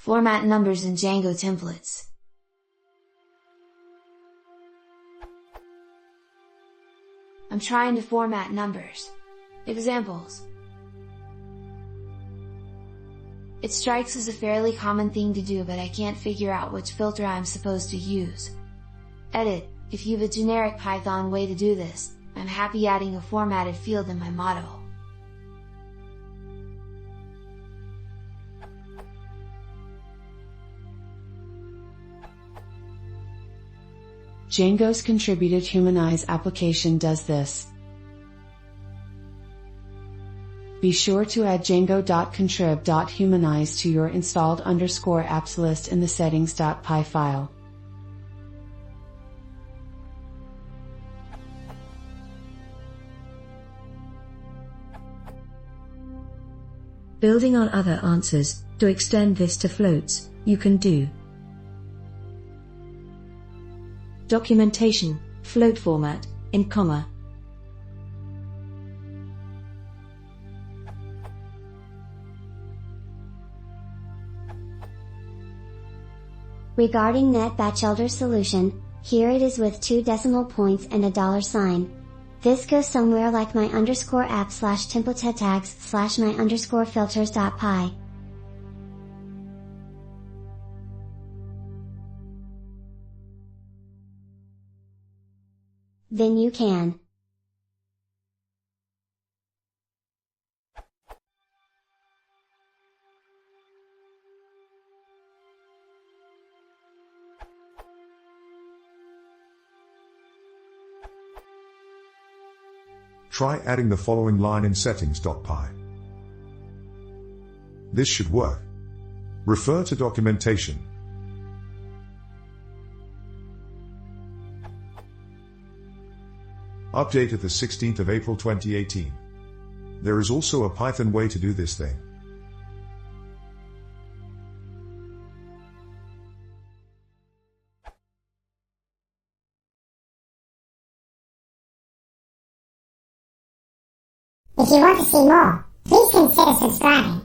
Format numbers in Django templates. I'm trying to format numbers. Examples. It strikes as a fairly common thing to do, but I can't figure out which filter I'm supposed to use. Edit. If you've a generic Python way to do this, I'm happy adding a formatted field in my model. Django's contributed Humanize application does this. Be sure to add django.contrib.humanize to your installed _apps list in the settings.py file. Building on other answers, to extend this to floats, you can do documentation, float format, in comma. Regarding net batchelder solution, here it is with 2 decimal points and a $sign. This goes somewhere like my _app / template tags / my _filters.py. Then you can try adding the following line in settings.py. This should work. Refer to documentation. Updated the 16th of April 2018. There is also a Python way to do this thing. If you want to see more, please consider subscribing.